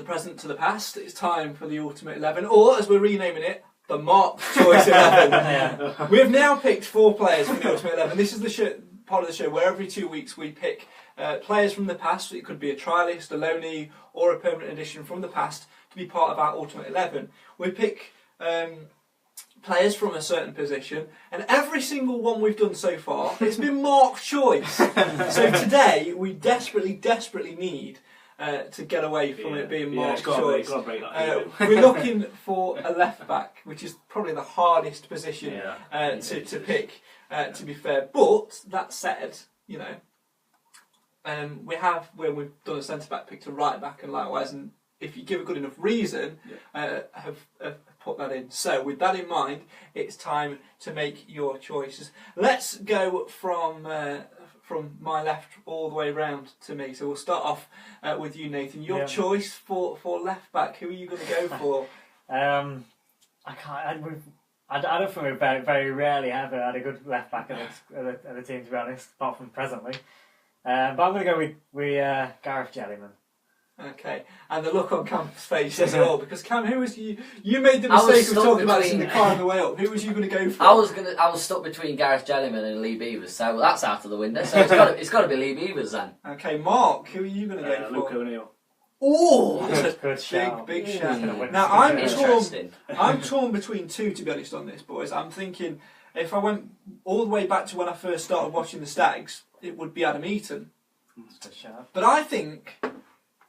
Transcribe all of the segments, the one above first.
the present to the past, it's time for the Ultimate 11, or as we're renaming it, the Mark Choice 11. We have now picked 4 players for the Ultimate 11. This is the part of the show where every 2 weeks we pick players from the past. It could be a trialist, a loanee, or a permanent addition from the past to be part of our Ultimate 11. We pick players from a certain position, and every single one we've done so far, it's been Mark's choice. So today, we desperately need to get away from it being Mark's choice. We're looking for a left back, which is probably the hardest position to pick, to be fair. But that said, you know, when we've done a centre back, picked a right back, and likewise, and if you give a good enough reason, have put that in. So with that in mind, it's time to make your choices. Let's go from my left all the way round to me. So we'll start off with you, Nathan. Your choice for left back. Who are you going to go for? I don't think we very rarely have had a good left back at the team, to be honest, apart from presently. But I'm going to go with Gareth Jellyman. Okay, and the look on Cam's face as well, because Cam, who was you? You made the mistake of talking about this in the car on the way up. Who was you going to go for? I was stuck between Gareth Jellyman and Lee Beavers, so that's out of the window. So it's got to be Lee Beavers then. Okay, Mark, who are you going to go for? Luke O'Neill. Oh, that's good shout. Big shout. Now I'm torn between 2, to be honest, on this, boys. I'm thinking if I went all the way back to when I first started watching the Stags, it would be Adam Eaton. But I think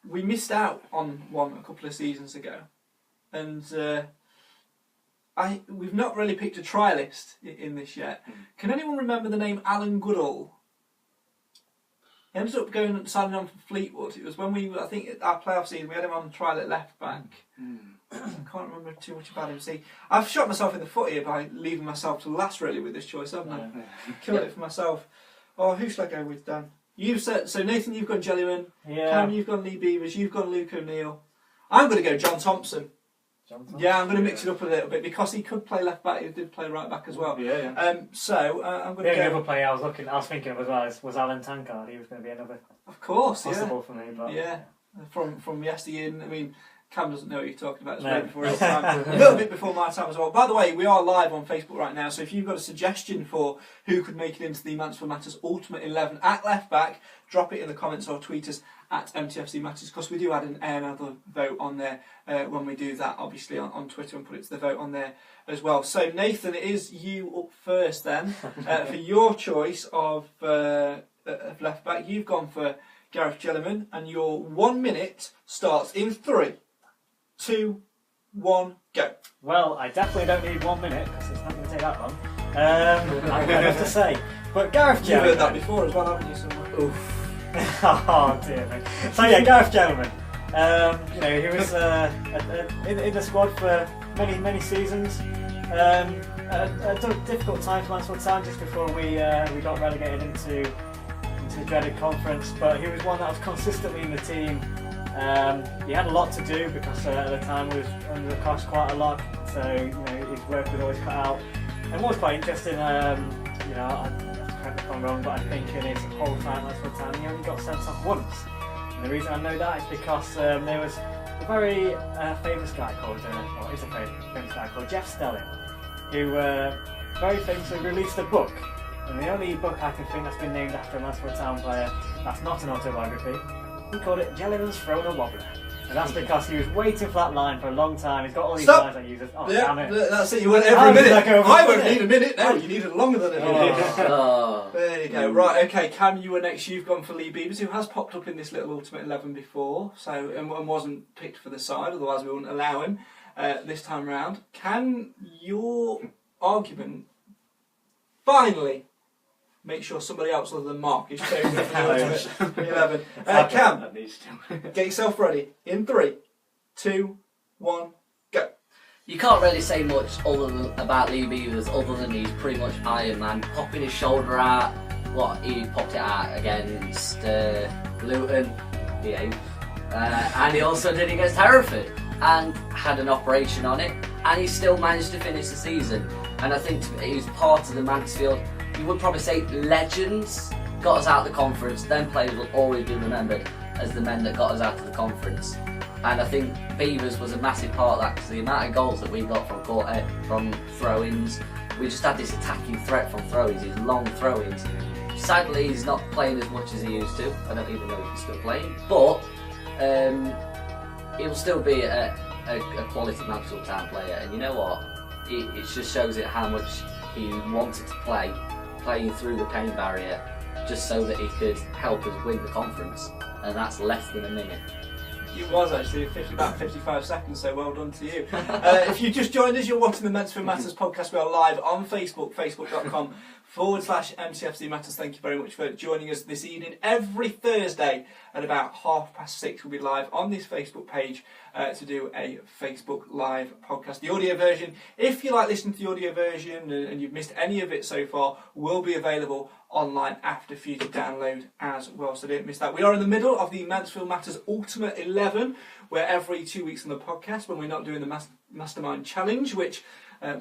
we missed out on one a couple of seasons ago, and we've not really picked a trialist in this yet. Can anyone remember the name Alan Goodall? He ended up signing on for Fleetwood. It was when I think our playoff season, we had him on trial at left back. I can't remember too much about him. See, I've shot myself in the foot here by leaving myself to last really with this choice, haven't I? Killed it for myself. Oh, who should I go with, Dan? You've said so. Nathan, you've gone Jellyman. Cam, you've gone Lee Beavers. You've gone Luke O'Neill. I'm going to go John Thompson. Yeah, I'm going to mix it up a little bit because he could play left back. He did play right back as well. So I'm going to go. The other player I was thinking of as well was Alan Tankard. He was going to be another. Of course, possible for me, but from yesterday. I mean, Cam doesn't know what you're talking about. It's way before his time. A little bit before my time as well. By the way, we are live on Facebook right now, so if you've got a suggestion for who could make it into the Mansfield Matters Ultimate 11 at left back, drop it in the comments or tweet us at MTFC Matters, because we do add another vote on there when we do that, obviously, on Twitter, and put it to the vote on there as well. So, Nathan, it is you up first then. For your choice of left back, you've gone for Gareth Jellyman, and your 1 minute starts in 3, 2, 1, go. Well, I definitely don't need 1 minute because it's not going to take that long. I've got enough to say. But Gareth Jellyman. You've heard that before as well, haven't you? Somewhere? Oof. Oh dear me. So yeah, Gareth Jellyman. He was in the squad for many seasons. A difficult time for Mansfield Town just before we got relegated into the dreaded conference. But he was one that was consistently in the team. He had a lot to do because at the time he was under the cosh quite a lot, so his work was always cut out. And what was quite interesting, I correct me if I'm wrong, but I think in his whole time at Mansfield Town he only got sent off once. And the reason I know that is because there was a very famous guy called Jeff Stelling, who very famously released a book. And the only book I can think that's been named after a Mansfield Town player that's not an autobiography, he called it Jellyman's Thrown a Wobbler. And that's because he was waiting for that line for a long time. He's got all these lines that he uses. Oh, damn it. That's it, you want every minute. I won't need a minute now, you need it longer than a minute. There you go. Right, okay, Cam, you were next. You've gone for Lee Beavers, who has popped up in this little Ultimate 11 before, so and wasn't picked for the side, otherwise we wouldn't allow him this time round. Can your argument finally make sure somebody else other than Mark is chosen for the Ultimate 11? Cam, get yourself ready. In 3, 2, 1, go. You can't really say much about Lee Beavers other than he's pretty much Iron Man, popping his shoulder out. He popped it out against Luton, and he also did it against Hereford and had an operation on it, and he still managed to finish the season. And I think he's part of the Mansfield, you would probably say, legends. Got us out of the conference. Them players will always be remembered as the men that got us out of the conference. And I think Beavers was a massive part of that because the amount of goals that we got from throw-ins, we just had this attacking threat from throw-ins, these long throw-ins. Sadly, he's not playing as much as he used to. I don't even know if he's still playing, but he'll still be a quality Mansfield Town player. And you know what? It just shows it how much he wanted to play, playing through the pain barrier, just so that he could help us win the conference. And that's less than a minute. It was actually about 55 seconds, so well done to you. If you just joined us, you're watching the Mansfield Matters podcast. We are live on Facebook, facebook.com/MCFC Matters. Thank you very much for joining us this evening. Every Thursday at about 6:30, we'll be live on this Facebook page to do a Facebook Live podcast. The audio version, if you like listening to the audio version and you've missed any of it so far, will be available online after for you to download as well, so don't miss that. We are in the middle of the Mansfield Matters Ultimate 11, where every 2 weeks on the podcast, when we're not doing the Mastermind Challenge, which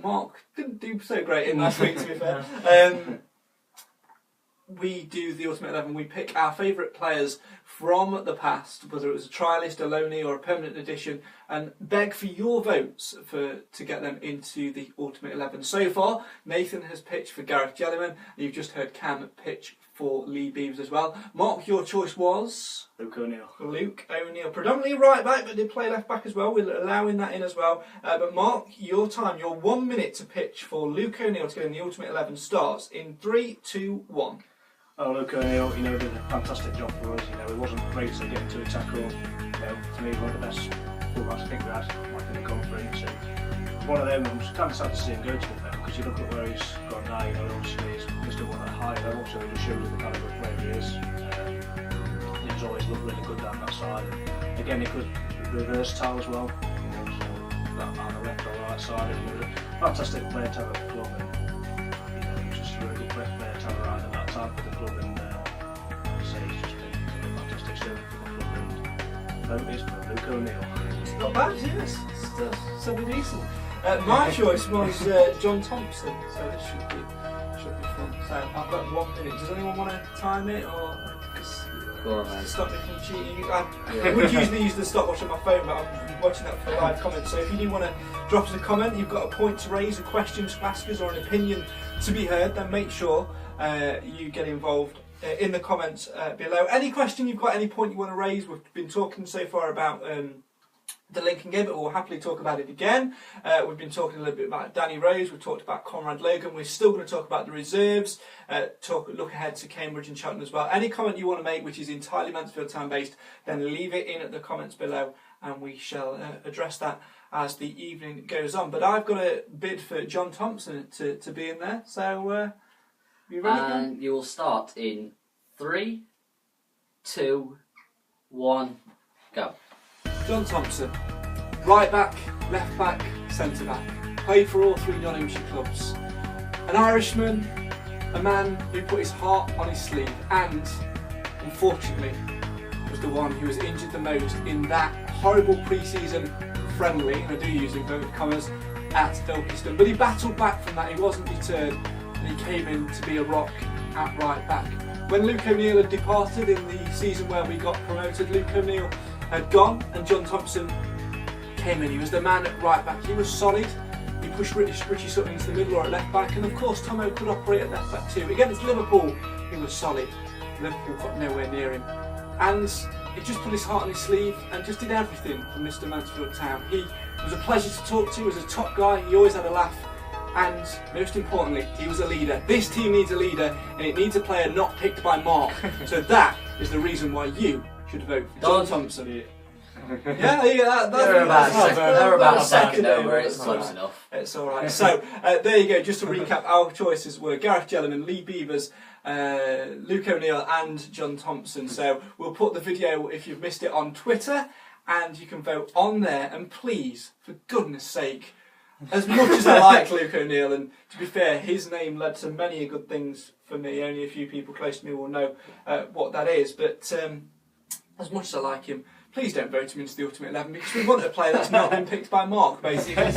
Mark didn't do so great in last week, to be fair, we do the Ultimate 11. We pick our favourite players from the past, whether it was a trialist, a loanee or a permanent addition, and beg for your votes to get them into the Ultimate 11. So far, Nathan has pitched for Gareth Jellyman, and you've just heard Cam pitch for Lee Beavers as well. Mark, your choice was? Luke O'Neill. Luke O'Neill, predominantly right back, but did play left back as well. We're allowing that in as well. But Mark, your 1 minute to pitch for Luke O'Neill to get in the Ultimate 11 starts in 3, 2, 1. Oh, Luke O'Neill, did a fantastic job for us. He wasn't great at getting to a tackle. To me, one of the best fullbacks I think we had, in the conference. And one of them, I'm kind of sad to see him go to it now, because you look at where he's gone now. Obviously he's still one at a high level, so it just shows the calibre of player he is. He's always looked really good down that side. And again, he could be versatile as well. So that on the left or right side, and he was a fantastic player to have at the club. And just a really good player to have around at that time for the club, and he's just been a fantastic servant for the club, and vote is for Luke O'Neill. It's not bad, yes. It's something decent. My choice was John Thompson, so this should be fun. So I've got 1 minute. Does anyone want to time it, or stop me from cheating? I would usually use the stopwatch on my phone, but I'm watching that for live comments. So if you do want to drop us a comment, you've got a point to raise, a question to ask us, or an opinion to be heard, then make sure you get involved in the comments below. Any question you've got, any point you want to raise, we've been talking so far about the Lincoln game, but we'll happily talk about it again. We've been talking a little bit about Danny Rose, we've talked about Conrad Logan, we're still going to talk about the reserves, look ahead to Cambridge and Cheltenham as well. Any comment you want to make which is entirely Mansfield Town based, then leave it in at the comments below and we shall address that as the evening goes on. But I've got a bid for John Thompson to be in there, so you ready? And you will start in 3, 2, 1, go. John Thompson, right back, left back, centre back. Played for all 3 Nottinghamshire clubs. An Irishman, a man who put his heart on his sleeve, and unfortunately was the one who was injured the most in that horrible pre-season friendly, and I do use inverted commas, at Ilkeston. But he battled back from that, he wasn't deterred, and he came in to be a rock at right back. When Luke O'Neill had departed in the season where we got promoted, Luke O'Neill had gone and John Thompson came in. He was the man at right back. He was solid. He pushed Richie Sutton into the middle or at left back, and of course Tomo could operate at left back too. Against Liverpool, he was solid. Liverpool got nowhere near him, and he just put his heart on his sleeve and just did everything for Mr. Mansfield Town. He was a pleasure to talk to. He was a top guy. He always had a laugh, and most importantly, he was a leader. This team needs a leader, and it needs a player not picked by Mark. So that is the reason why you should vote for John Thompson. Yeah, they're about a second over, it's close enough. It's alright. So, there you go, just to recap, our choices were Gareth Jellyman, Lee Beavers, Luke O'Neill and John Thompson. So, we'll put the video, if you've missed it, on Twitter, and you can vote on there. And please, for goodness sake, as much as I like Luke O'Neill, and to be fair, his name led to many good things for me, only a few people close to me will know what that is, but as much as I like him, please don't vote him into the Ultimate 11, because we want a player that's not been picked by Mark, basically.